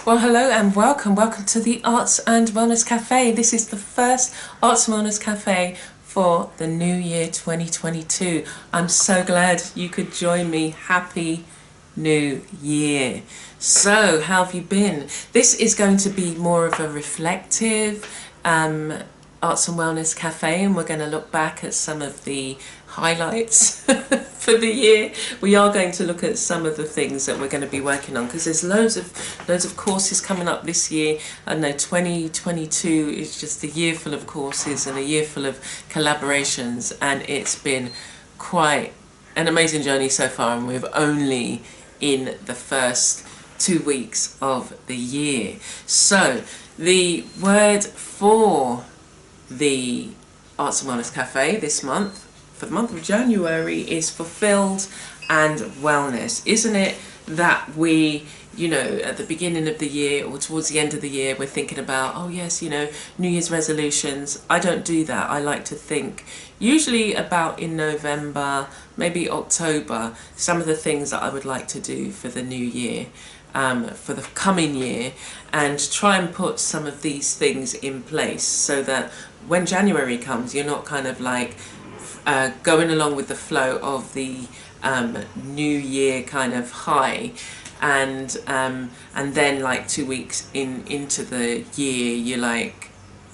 Well, hello and welcome to the Arts and Wellness Cafe. This is the first Arts and Wellness Cafe for the new year 2022. I'm so glad you could join me. Happy New Year. So, how have you been? This is going to be more of a reflective Arts and Wellness Cafe, and we're going to look back at some of the highlights for the year. We are going to look at some of the things that we're going to be working on, because there's loads of courses coming up this year. I know 2022 is just a year full of courses and a year full of collaborations, and it's been quite an amazing journey so far, and we're only in the first 2 weeks of the year. So the word for the Arts and Wellness Cafe this month, for the month of January, is fulfilled and wellness. Isn't it that we, at the beginning of the year or towards the end of the year, we're thinking about, oh yes, New Year's resolutions. I don't do that. I like to think usually about in November, maybe October, some of the things that I would like to do for the new year. For the coming year, and try and put some of these things in place so that when January comes, you're not kind of like going along with the flow of the new year kind of high, and then like 2 weeks into the year, you're like,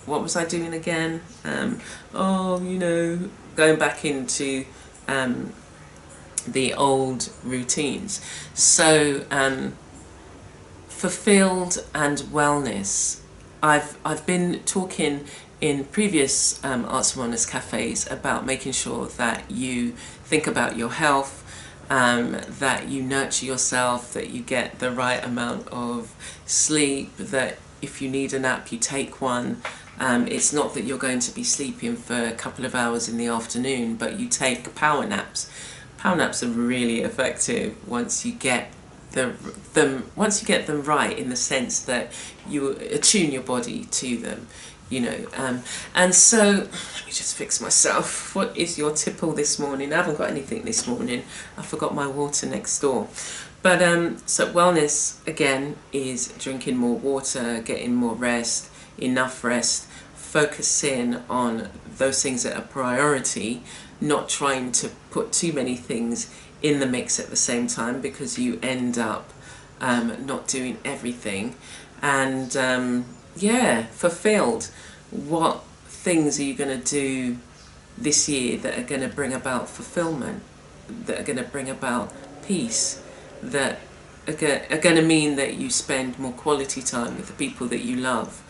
what was I doing again? Going back into the old routines. So fulfilled and wellness. I've been talking in previous Arts and Wellness Cafes about making sure that you think about your health, that you nurture yourself, that you get the right amount of sleep, that if you need a nap, you take one. It's not that you're going to be sleeping for a couple of hours in the afternoon, but you take power naps. Power naps are really effective once you get them right, in the sense that you attune your body to them, and so let me just fix myself. What is your tipple this morning? I haven't got anything this morning. I forgot my water next door. But so wellness again is drinking more water, getting more rest, enough rest, focusing on those things that are priority, not trying to put too many things in the mix at the same time, because you end up not doing everything. And fulfilled. What things are you going to do this year that are going to bring about fulfillment, that are going to bring about peace, that are going to mean that you spend more quality time with the people that you love?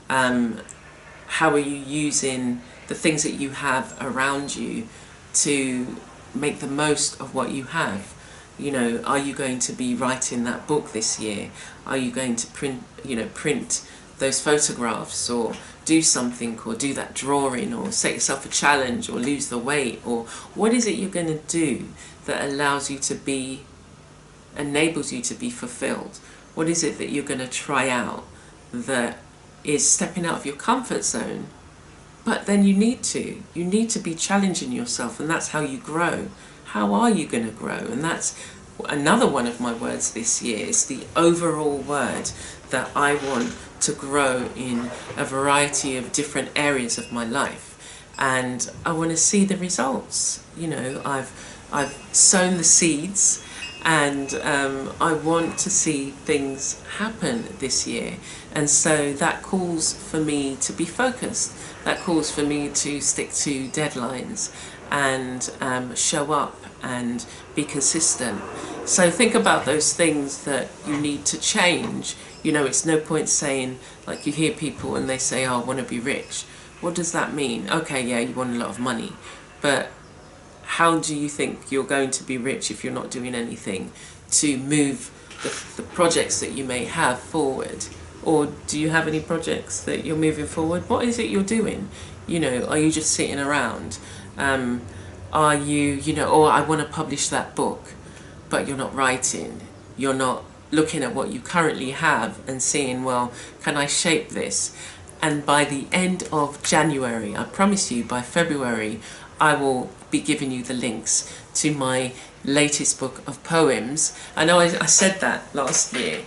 How are you using the things that you have around you to make the most of what you have? Are you going to be writing that book this year? Are you going to print those photographs, or do something, or do that drawing, or set yourself a challenge, or lose the weight? Or what is it you're going to do that enables you to be fulfilled? What is it that you're going to try out that is stepping out of your comfort zone? But then you need to be challenging yourself, and that's how you grow. How are you going to grow? And that's another one of my words this year. It's the overall word that I want to grow in a variety of different areas of my life, and I want to see the results. I've sown the seeds, and I want to see things happen this year. And so that calls for me to be focused. That calls for me to stick to deadlines and show up and be consistent. So think about those things that you need to change. It's no point saying, like, you hear people and they say, oh, I want to be rich. What does that mean? Okay, yeah, you want a lot of money, but how do you think you're going to be rich if you're not doing anything to move the projects that you may have forward? Or do you have any projects that you're moving forward? What is it you're doing? Are you just sitting around? Are you, I want to publish that book, but you're not writing. You're not looking at what you currently have and seeing, well, can I shape this? And by the end of January, I promise you, by February, I will be giving you the links to my latest book of poems. I know I said that last year,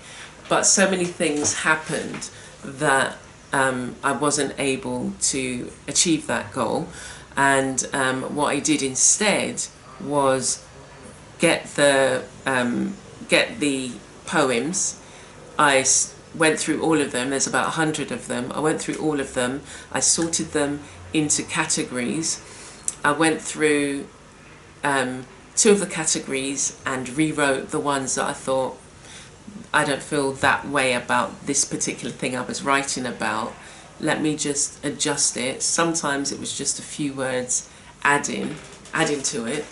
but so many things happened that I wasn't able to achieve that goal. And what I did instead was get the poems. I went through all of them. There's about 100 of them. I went through all of them. I sorted them into categories. I went through 2 of the categories and rewrote the ones that I thought, I don't feel that way about this particular thing I was writing about. Let me just adjust it. Sometimes it was just a few words adding to it.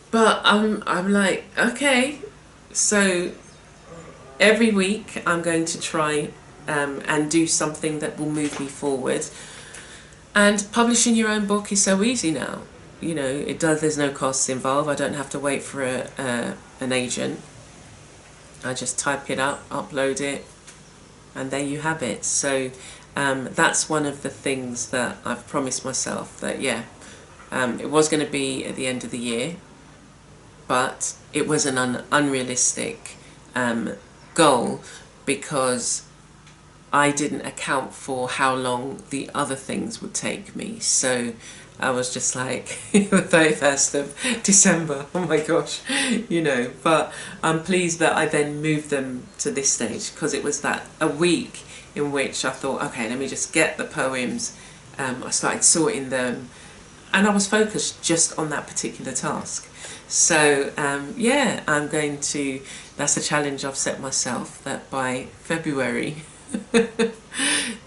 But I'm like, okay, so every week I'm going to try and do something that will move me forward. And publishing your own book is so easy now. You know, there's no costs involved. I don't have to wait for an agent. I just type it up, upload it, and there you have it. So that's one of the things that I've promised myself, that it was going to be at the end of the year, but it was an unrealistic goal, because I didn't account for how long the other things would take me. So I was just like, the 31st of December, oh my gosh, you know. But I'm pleased that I then moved them to this stage, because it was that a week in which I thought, okay, let me just get the poems. I started sorting them, and I was focused just on that particular task. So I'm going to, that's a challenge I've set myself, that by February,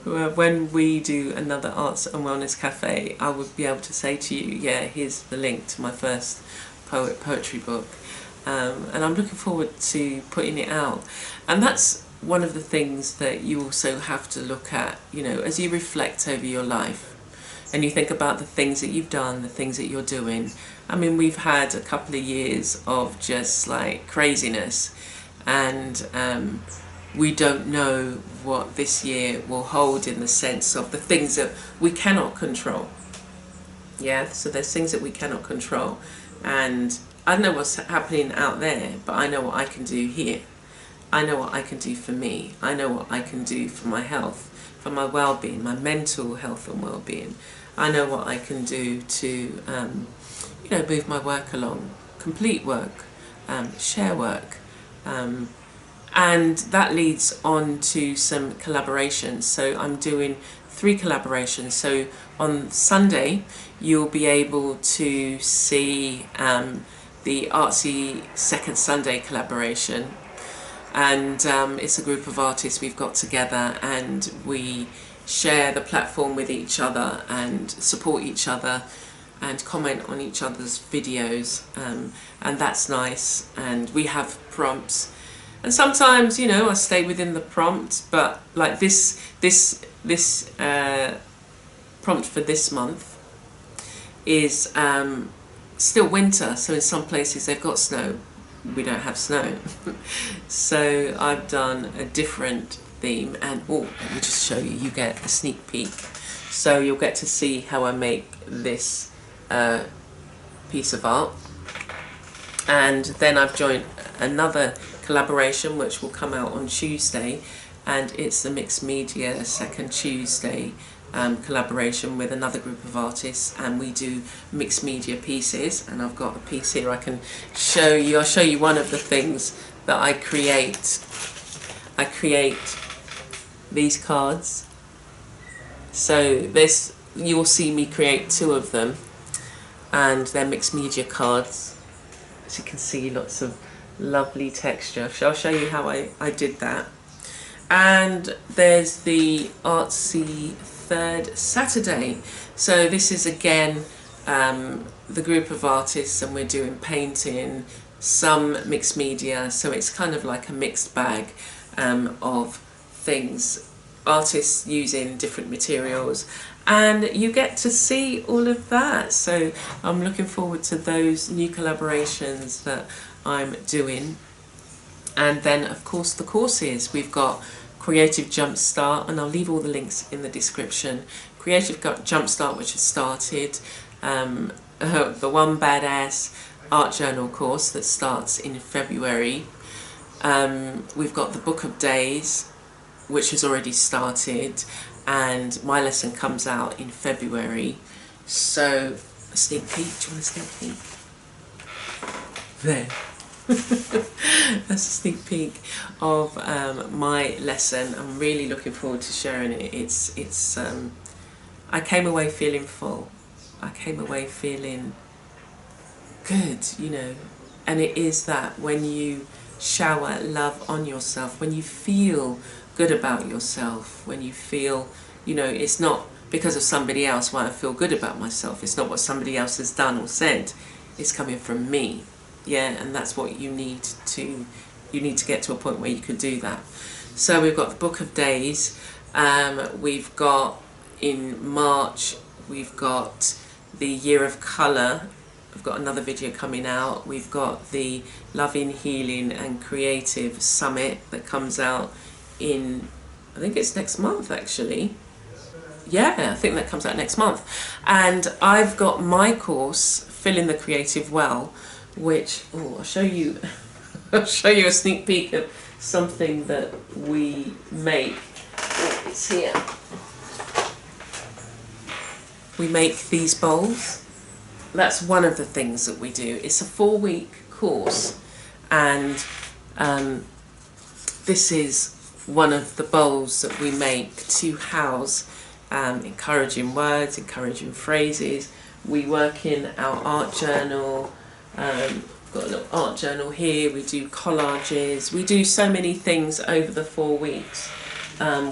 when we do another Arts and Wellness Cafe, I would be able to say to you, here's the link to my first poetry book, and I'm looking forward to putting it out. And that's one of the things that you also have to look at, you know, as you reflect over your life and you think about the things that you've done, the things that you're doing. I mean, we've had a couple of years of just like craziness, and we don't know what this year will hold, in the sense of the things that we cannot control. So there's things that we cannot control, and I don't know what's happening out there, but I know what I can do here. I know what I can do for me. I know what I can do for my health, for my well-being, my mental health and well-being. I know what I can do to move my work along, complete work, share work, and that leads on to some collaborations. So I'm doing 3 collaborations. So on Sunday you'll be able to see the Artsy Second Sunday collaboration, and it's a group of artists we've got together, and we share the platform with each other and support each other and comment on each other's videos, and that's nice. And we have prompts, and sometimes, you know, I stay within the prompt, but like this prompt for this month is still winter, so in some places they've got snow. We don't have snow. So I've done a different theme, and let me just show you, you get a sneak peek. So you'll get to see how I make this piece of art. And then I've joined another collaboration which will come out on Tuesday, and it's the Mixed Media Second Tuesday collaboration with another group of artists, and we do mixed media pieces. And I've got a piece here I can show you. I'll show you one of the things that I create. I create these cards. So this, you will see me create 2 of them, and they're mixed media cards. As you can see, lots of lovely texture. So I'll show you how I did that. And there's the Artsy Third Saturday. So this is again the group of artists, and we're doing painting, some mixed media, so it's kind of like a mixed bag of things, artists using different materials, and you get to see all of that. So I'm looking forward to those new collaborations that I'm doing. And then of course the courses, we've got Creative Jumpstart, and I'll leave all the links in the description. Creative Jumpstart, which has started, the One Badass Art Journal course that starts in February, We've got the Book of Days, which has already started, and my lesson comes out in February. So a sneak peek. Do you want a sneak peek? There. That's a sneak peek of my lesson. I'm really looking forward to sharing it. It's I came away feeling full. I came away feeling good, you know. And it is that when you shower love on yourself, when you feel good about yourself, when you feel, you know, it's not because of somebody else why I feel good about myself. It's not what somebody else has done or said. It's coming from me. Yeah, and that's what you need to get to a point where you can do that. So we've got the Book of Days. We've got in March, we've got the Year of Colour. I've got another video coming out. We've got the Loving, Healing and Creative Summit that comes out in, I think it's next month actually. Yeah, I think that comes out next month. And I've got my course, Filling the Creative Well, which, I'll show you I'll show you a sneak peek of something that we make. It's here. We make these bowls. That's one of the things that we do. It's a 4-week course, and this is one of the bowls that we make to house encouraging words, encouraging phrases. We work in our art journal. Got a little art journal here. We do collages. We do so many things over the 4 weeks.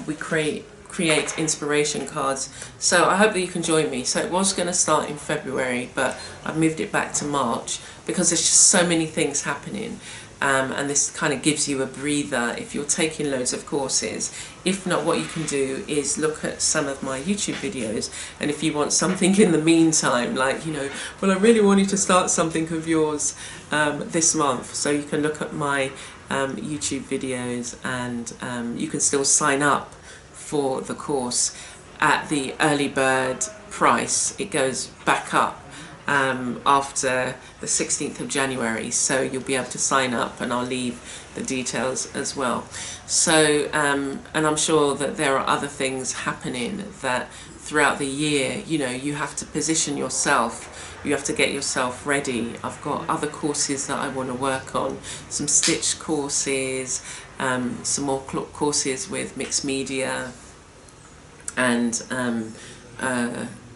We create inspiration cards. So I hope that you can join me. So it was going to start in February, but I've moved it back to March because there's just so many things happening. And this kind of gives you a breather if you're taking loads of courses. If not, what you can do is look at some of my YouTube videos, and if you want something in the meantime, like, you know, well, I really wanted to start something of yours this month, so you can look at my YouTube videos, and you can still sign up for the course at the early bird price. It goes back up after the 16th of January, so you'll be able to sign up, and I'll leave the details as well. So and I'm sure that there are other things happening that throughout the year, you know, you have to position yourself, you have to get yourself ready. I've got other courses that I want to work on, some stitch courses, some more courses with mixed media, and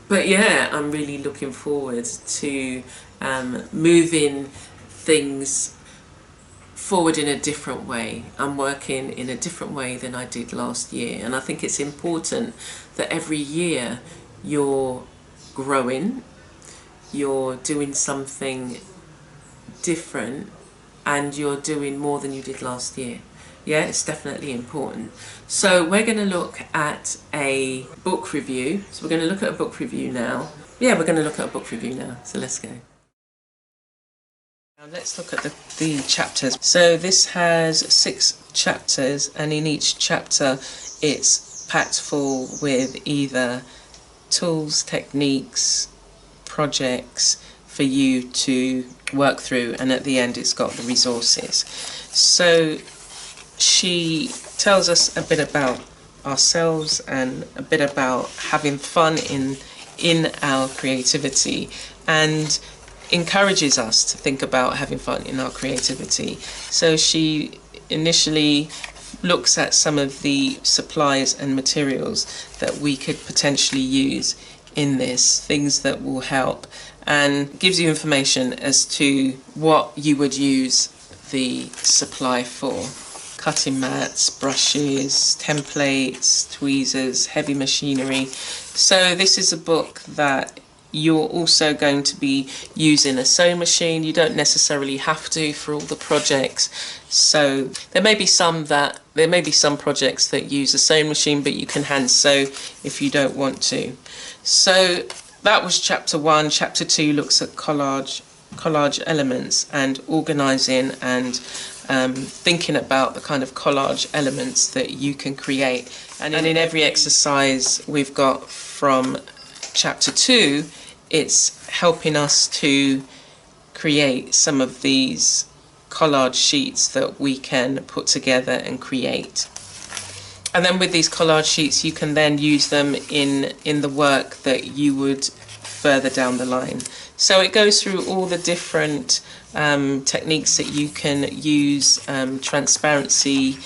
but yeah, I'm really looking forward to moving things forward in a different way. I'm working in a different way than I did last year, and I think it's important that every year you're growing, you're doing something different, and you're doing more than you did last year. Yeah, it's definitely important. So we're going to look at a book review. So we're going to look at a book review now. Yeah, we're going to look at a book review now. So let's go. Now let's look at the chapters. So this has 6 chapters, and in each chapter it's packed full with either tools, techniques, projects for you to work through, and at the end it's got the resources. So she tells us a bit about ourselves and a bit about having fun in our creativity, and encourages us to think about having fun in our creativity. So she initially looks at some of the supplies and materials that we could potentially use in this, things that will help, and gives you information as to what you would use the supply for. Cutting mats, brushes, templates, tweezers, heavy machinery. So this is a book that you're also going to be using a sewing machine. You don't necessarily have to for all the projects. So there may be some projects that use a sewing machine, but you can hand sew if you don't want to. So that was chapter 1. Chapter 2 looks at collage elements and organising and thinking about the kind of collage elements that you can create. And in every exercise we've got from chapter 2, it's helping us to create some of these collage sheets that we can put together and create. And then with these collage sheets, you can then use them in the work that you would further down the line. So it goes through all the different techniques that you can use, transparency,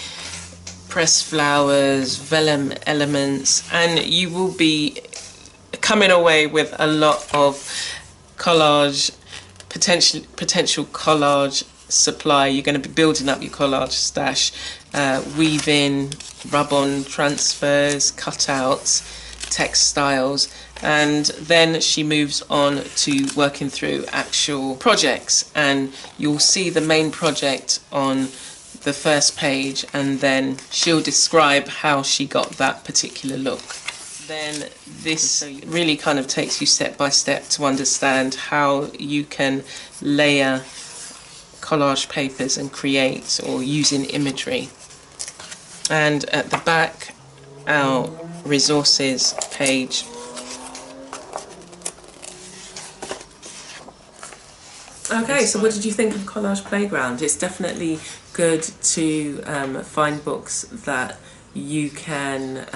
pressed flowers, vellum elements, and you will be coming away with a lot of collage, potential collage supply. You're going to be building up your collage stash, weaving, rub-on transfers, cutouts, textiles, and then she moves on to working through actual projects, and you'll see the main project on the first page, and then she'll describe how she got that particular look. Then this really kind of takes you step by step to understand how you can layer collage papers and create, or using imagery. And at the back, our resources page. Okay, so what did you think of Collage Playground? It's definitely good to find books that you can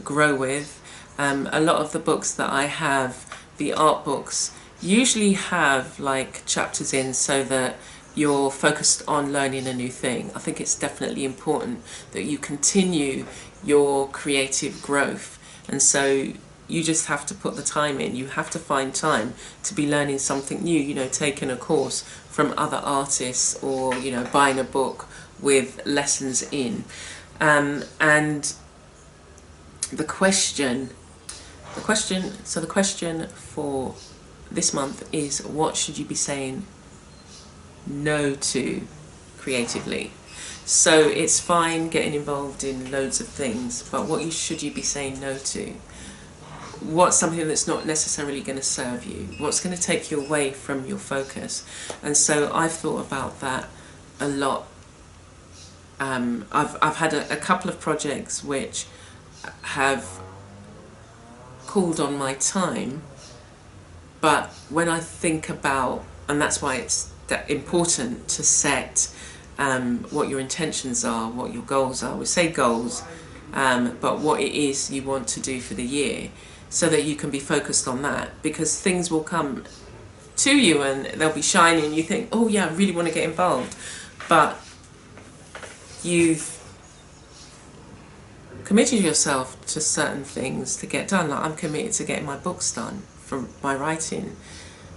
grow with. A lot of the books that I have, the art books, usually have like chapters in so that you're focused on learning a new thing. I think it's definitely important that you continue your creative growth, and so you just have to put the time in. You have to find time to be learning something new, you know, taking a course from other artists, or, you know, buying a book with lessons in. And the question for this month is, what should you be saying no to creatively? So it's fine getting involved in loads of things, but what should you be saying no to? What's something that's not necessarily going to serve you? What's going to take you away from your focus? And so I've thought about that a lot. I've had a couple of projects which have called on my time, but when I think about, and that's why it's important to set what your intentions are, what your goals are. We say goals, but what it is you want to do for the year, so that you can be focused on that, because things will come to you and they'll be shiny and you think, oh yeah, I really want to get involved, but you've committed yourself to certain things to get done. Like, I'm committed to getting my books done for my writing,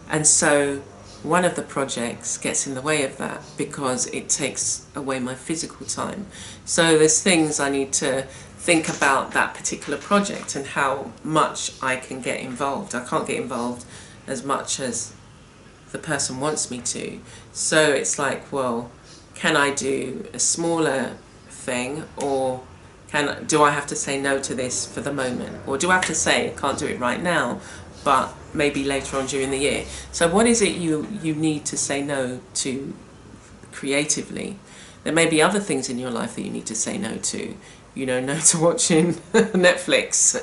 and so one of the projects gets in the way of that because it takes away my physical time. So there's things I need to think about that particular project and how much I can get involved. I can't get involved as much as the person wants me to. So it's like, well, can I do a smaller thing, or do I have to say no to this for the moment? Or do I have to say, I can't do it right now, but maybe later on during the year? So what is it you need to say no to creatively? There may be other things in your life that you need to say no to. You know, no to watching Netflix,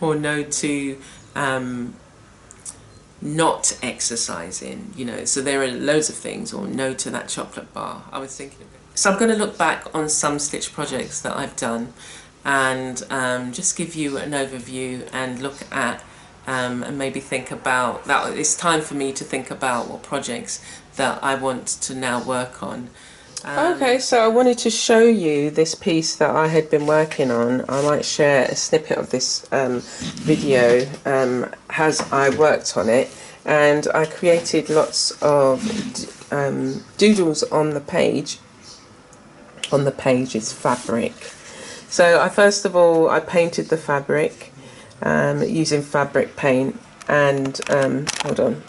or no to not exercising, you know. So there are loads of things, or no to that chocolate bar. I was thinking of it. So I'm going to look back on some stitch projects that I've done, and just give you an overview and look at and maybe think about that. It's time for me to think about what projects that I want to now work on. Okay, so I wanted to show you this piece that I had been working on. I might share a snippet of this video as I worked on it, and I created lots of doodles on the page. On the page is fabric. So first of all I painted the fabric using fabric paint, and hold on.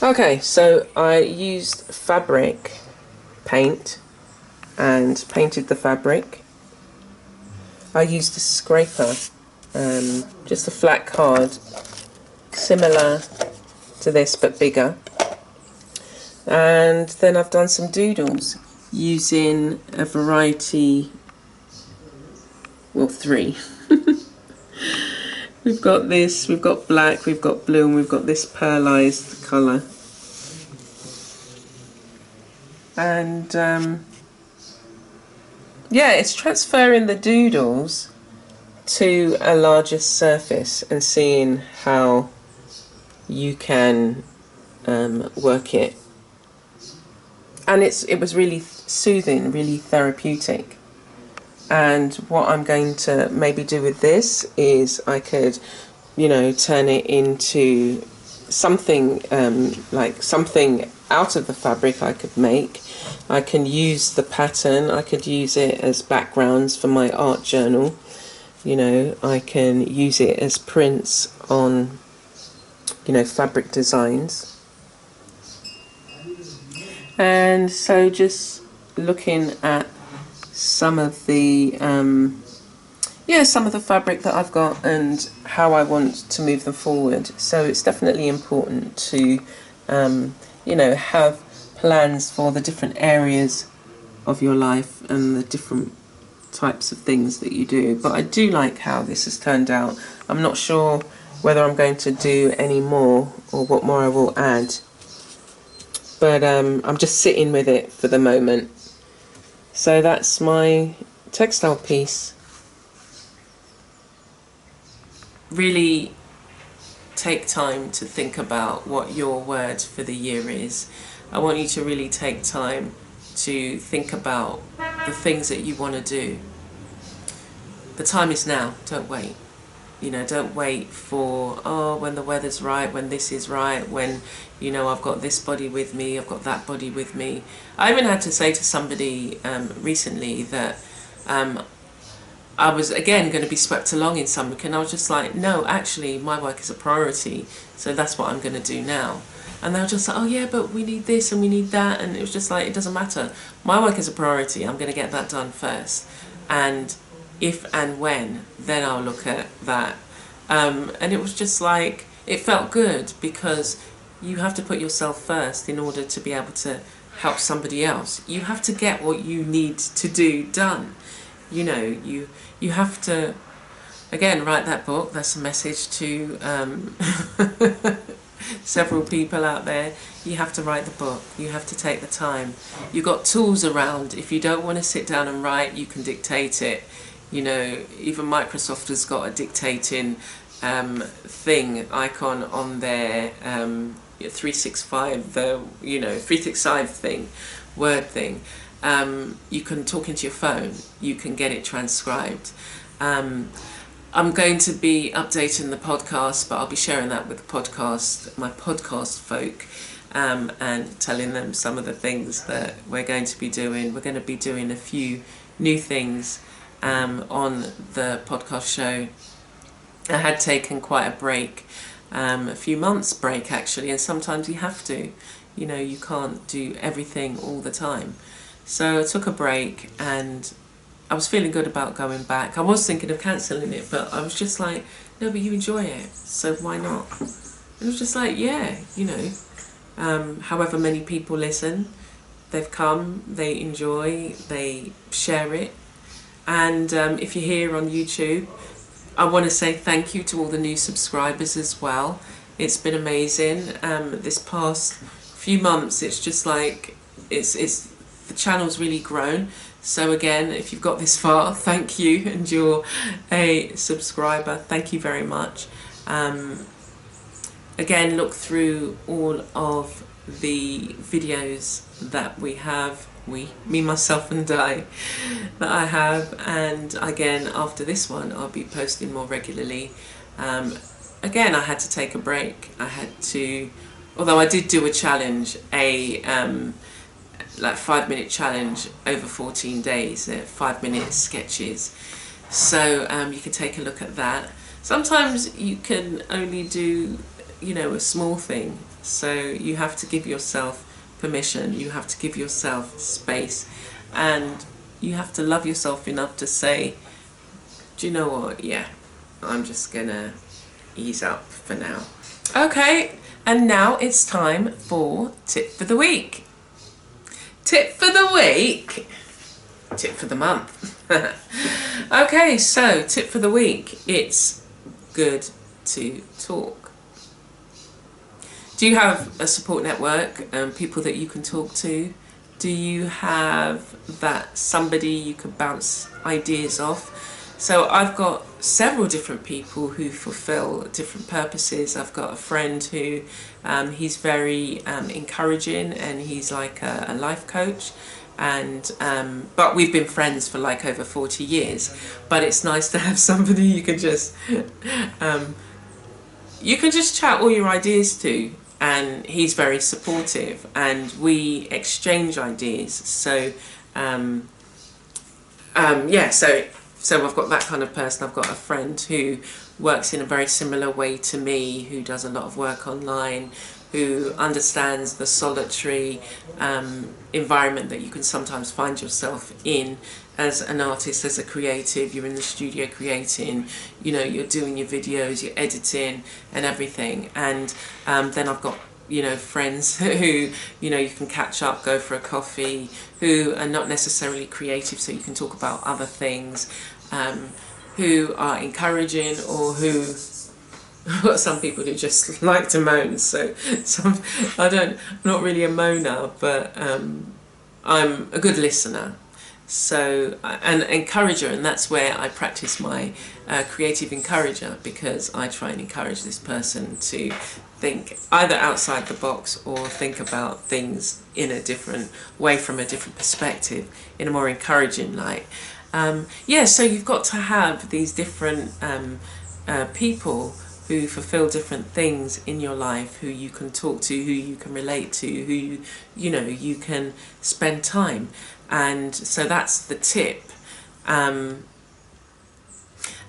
Okay, so I used fabric paint and painted the fabric. I used a scraper, just a flat card, similar to this but bigger. And then I've done some doodles using a variety, well, 3. We've got this, we've got black, we've got blue, and we've got this pearlized colour. And yeah, it's transferring the doodles to a larger surface and seeing how you can work it. And it was really soothing, really therapeutic. And what I'm going to maybe do with this is I could, you know, turn it into something like something out of the fabric I could make. I can use the pattern, I could use it as backgrounds for my art journal. You know, I can use it as prints on, you know, fabric designs. And so just looking at some of the some of the fabric that I've got and how I want to move them forward. So it's definitely important to you know, have plans for the different areas of your life and the different types of things that you do. But I do like how this has turned out. I'm not sure whether I'm going to do any more or what more I will add, but I'm just sitting with it for the moment. So that's my textile piece. Really take time to think about what your word for the year is. I want you to really take time to think about the things that you want to do. The time is now, don't wait. You know, don't wait for, oh, when the weather's right, when this is right, when, you know, I've got this body with me, I've got that body with me. I even had to say to somebody recently that I was, again, going to be swept along in something, and I was just like, no, actually, my work is a priority, so that's what I'm going to do now. And they were just like, oh yeah, but we need this and we need that, and it was just like, it doesn't matter. My work is a priority, I'm going to get that done first. And if and when, then I'll look at that. And it was just like, it felt good, because you have to put yourself first in order to be able to help somebody else. You have to get what you need to do done. You know, you have to, again, write that book. That's a message to several people out there. You have to write the book. You have to take the time. You've got tools around. If you don't want to sit down and write, you can dictate it. You know, even Microsoft has got a dictating thing, icon on their 365, the, you know, 365 thing, Word thing. You can talk into your phone, you can get it transcribed. I'm going to be updating the podcast, but I'll be sharing that with my podcast folk, and telling them some of the things that we're going to be doing. We're going to be doing a few new things on the podcast show. I had taken quite a break, a few months break actually, and sometimes you have to, you know, you can't do everything all the time. So I took a break and I was feeling good about going back. I was thinking of cancelling it, but I was just like, no, but you enjoy it, so why not? It was just like, yeah, you know, however many people listen, they've come, they enjoy, they share it. And if you're here on YouTube, I want to say thank you to all the new subscribers as well. It's been amazing. This past few months, it's just like, it's the channel's really grown. So again, if you've got this far, thank you, and you're a subscriber, thank you very much. Again, look through all of the videos that we have, me, myself and I, that I have, and again, after this one, I'll be posting more regularly. Again, I had to take a break. I had to, although I did do a challenge, like 5-minute challenge over 14 days, 5-minute sketches. So you can take a look at that. Sometimes you can only do, you know, a small thing. So you have to give yourself permission, you have to give yourself space, and you have to love yourself enough to say, do you know what, yeah, I'm just gonna ease up for now. Okay, and now it's time for tip for the week. Tip for the week, tip for the month. Okay, so tip for the week, it's good to talk. Do you have a support network, people that you can talk to? Do you have that somebody you could bounce ideas off? So I've got several different people who fulfill different purposes. I've got a friend who he's very encouraging, and he's like a life coach, and but we've been friends for like over 40 years. But it's nice to have somebody you can just chat all your ideas to, and he's very supportive, and we exchange ideas. So yeah, so I've got that kind of person. I've got a friend who works in a very similar way to me, who does a lot of work online, who understands the solitary environment that you can sometimes find yourself in as an artist, as a creative. You're in the studio creating, you know, you're doing your videos, you're editing and everything. And then I've got, you know, friends who, you know, you can catch up, go for a coffee, who are not necessarily creative, so you can talk about other things, who are encouraging, or who some people who just like to moan. So I'm not really a moaner, but I'm a good listener. So an encourager, and that's where I practice my creative encourager, because I try and encourage this person to think either outside the box or think about things in a different way, from a different perspective, in a more encouraging light. Yeah, so you've got to have these different people who fulfill different things in your life, who you can talk to, who you can relate to, who you know you can spend time. And so that's the tip. And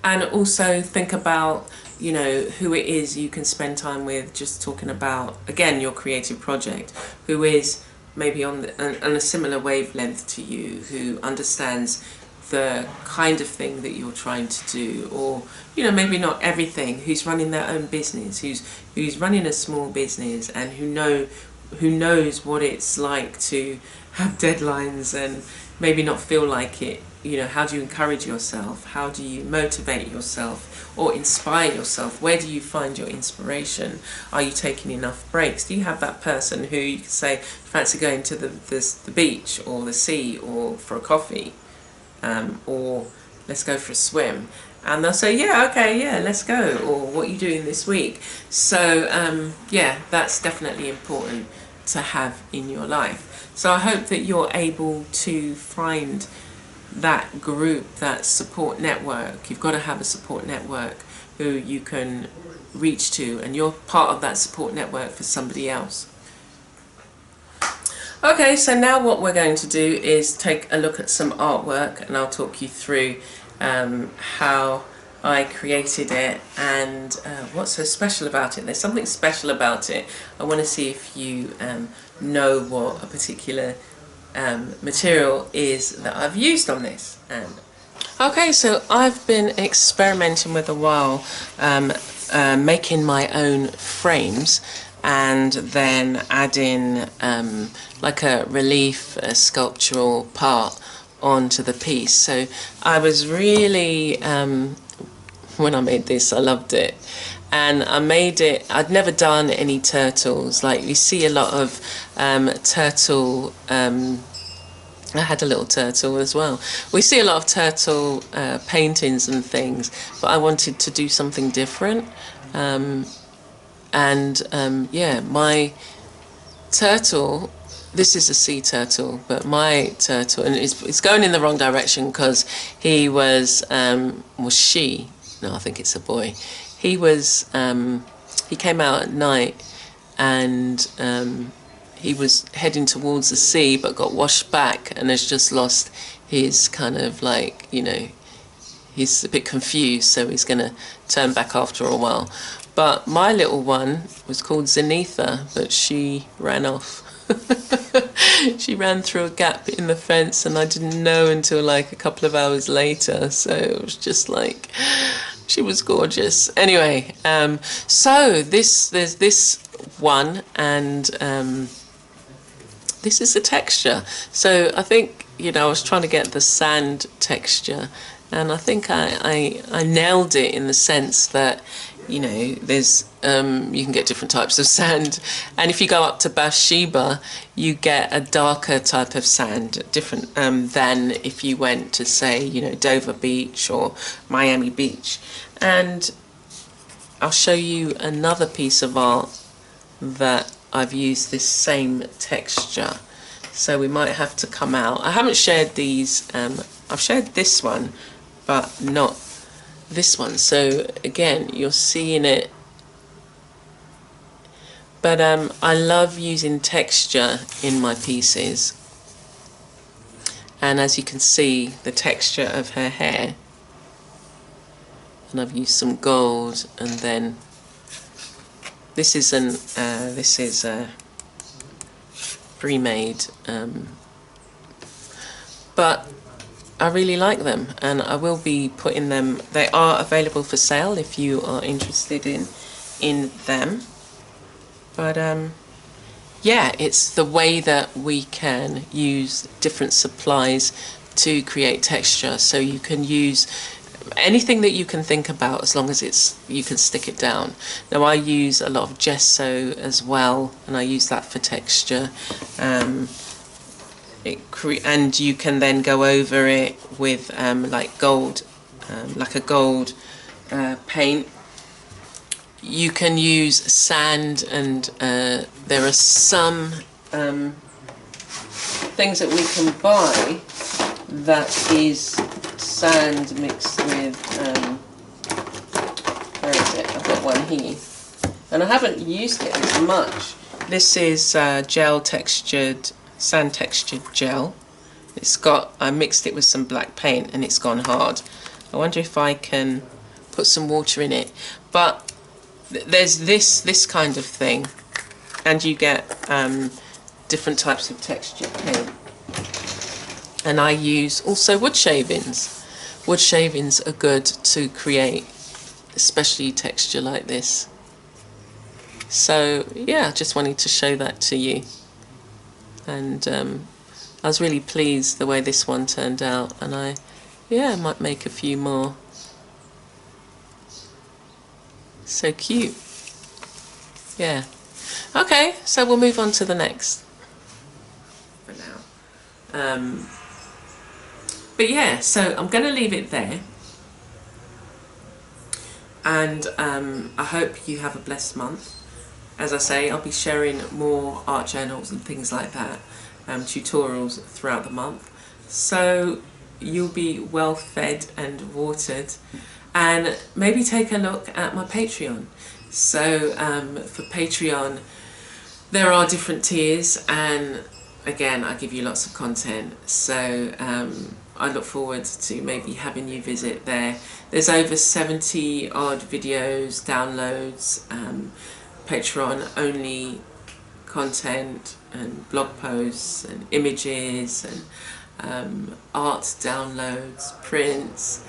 also think about, you know, who it is you can spend time with, just talking about, again, your creative project, who is maybe on a similar wavelength to you, who understands the kind of thing that you're trying to do, or, you know, maybe not everything, who's running their own business, who's running a small business, and who knows what it's like to have deadlines and maybe not feel like it. You know, how do you encourage yourself? How do you motivate yourself or inspire yourself? Where do you find your inspiration? Are you taking enough breaks? Do you have that person who you can say, fancy going to the beach or the sea, or for a coffee, or let's go for a swim? And they'll say, yeah, okay, yeah, let's go. Or what are you doing this week? So yeah, that's definitely important to have in your life. So I hope that you're able to find that group, that support network. You've got to have a support network who you can reach to, and you're part of that support network for somebody else. Okay, so now what we're going to do is take a look at some artwork, and I'll talk you through how I created it and what's so special about it. There's something special about it. I want to see if you know what a particular material is that I've used on this. Okay, so I've been experimenting with a while, making my own frames, and then adding like a relief, a sculptural part onto the piece. So I was really, when I made this, I loved it. And I made it, I'd never done any turtles. Like you see a lot of turtle, I had a little turtle as well. We see a lot of turtle paintings and things, but I wanted to do something different. Yeah, my turtle, this is a sea turtle, but my turtle, and it's going in the wrong direction because he was she, no, I think it's a boy. He was, he came out at night, and he was heading towards the sea but got washed back and has just lost his kind of, like, you know, he's a bit confused, so he's going to turn back after a while. But my little one was called Zenitha, but she ran off. She ran through a gap in the fence, and I didn't know until like a couple of hours later, so it was just like, she was gorgeous. Anyway, so there's this one, and this is the texture. So I think, you know, I was trying to get the sand texture, And I think I nailed it in the sense that, you know, there's you can get different types of sand, and if you go up to Bathsheba, you get a darker type of sand, different than if you went to, say, you know, Dover Beach or Miami Beach. And I'll show you another piece of art that I've used this same texture. So we might have to come out. I haven't shared these. I've shared this one, but not this one. So again, you're seeing it. But I love using texture in my pieces. And as you can see, the texture of her hair. And I've used some gold, and then this is a pre-made, but I really like them, and I will be putting them. They are available for sale if you are interested in them. But yeah, it's the way that we can use different supplies to create texture. So you can use anything that you can think about, as long as you can stick it down. Now I use a lot of gesso as well, and I use that for texture. And you can then go over it with like gold, like a gold paint. You can use sand, and there are some things that we can buy that is sand mixed with, where is it? I've got one here, and I haven't used it as much. This is sand textured gel. I mixed it with some black paint and it's gone hard. I wonder if I can put some water in it. But there's this kind of thing, and you get different types of texture paint. And I use also wood shavings. Wood shavings are good to create especially texture like this. So yeah, just wanted to show that to you. And I was really pleased the way this one turned out, and I might make a few more. So cute. Yeah. Okay, so we'll move on to the next for now. But yeah, so I'm going to leave it there. And I hope you have a blessed month. As I say, I'll be sharing more art journals and things like that, tutorials throughout the month. So you'll be well fed and watered. And maybe take a look at my Patreon. So for Patreon, there are different tiers, and again, I give you lots of content. So I look forward to maybe having you visit there. There's over 70 odd videos, downloads, Patreon only content, and blog posts and images and art downloads, prints,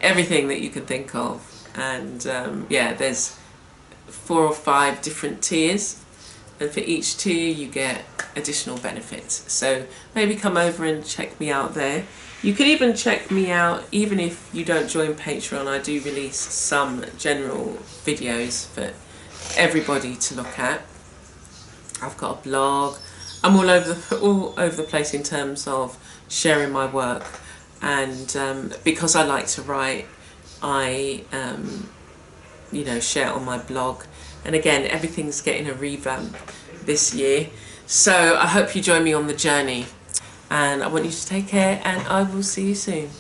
everything that you can think of. And yeah, there's 4 or 5 different tiers, and for each tier you get additional benefits. So maybe come over and check me out there. You can even check me out even if you don't join Patreon. I do release some general videos for everybody to look at. I've got a blog. I'm all over the place in terms of sharing my work. And because I like to write, I share it on my blog. And again, everything's getting a revamp this year. So I hope you join me on the journey. And I want you to take care, and I will see you soon.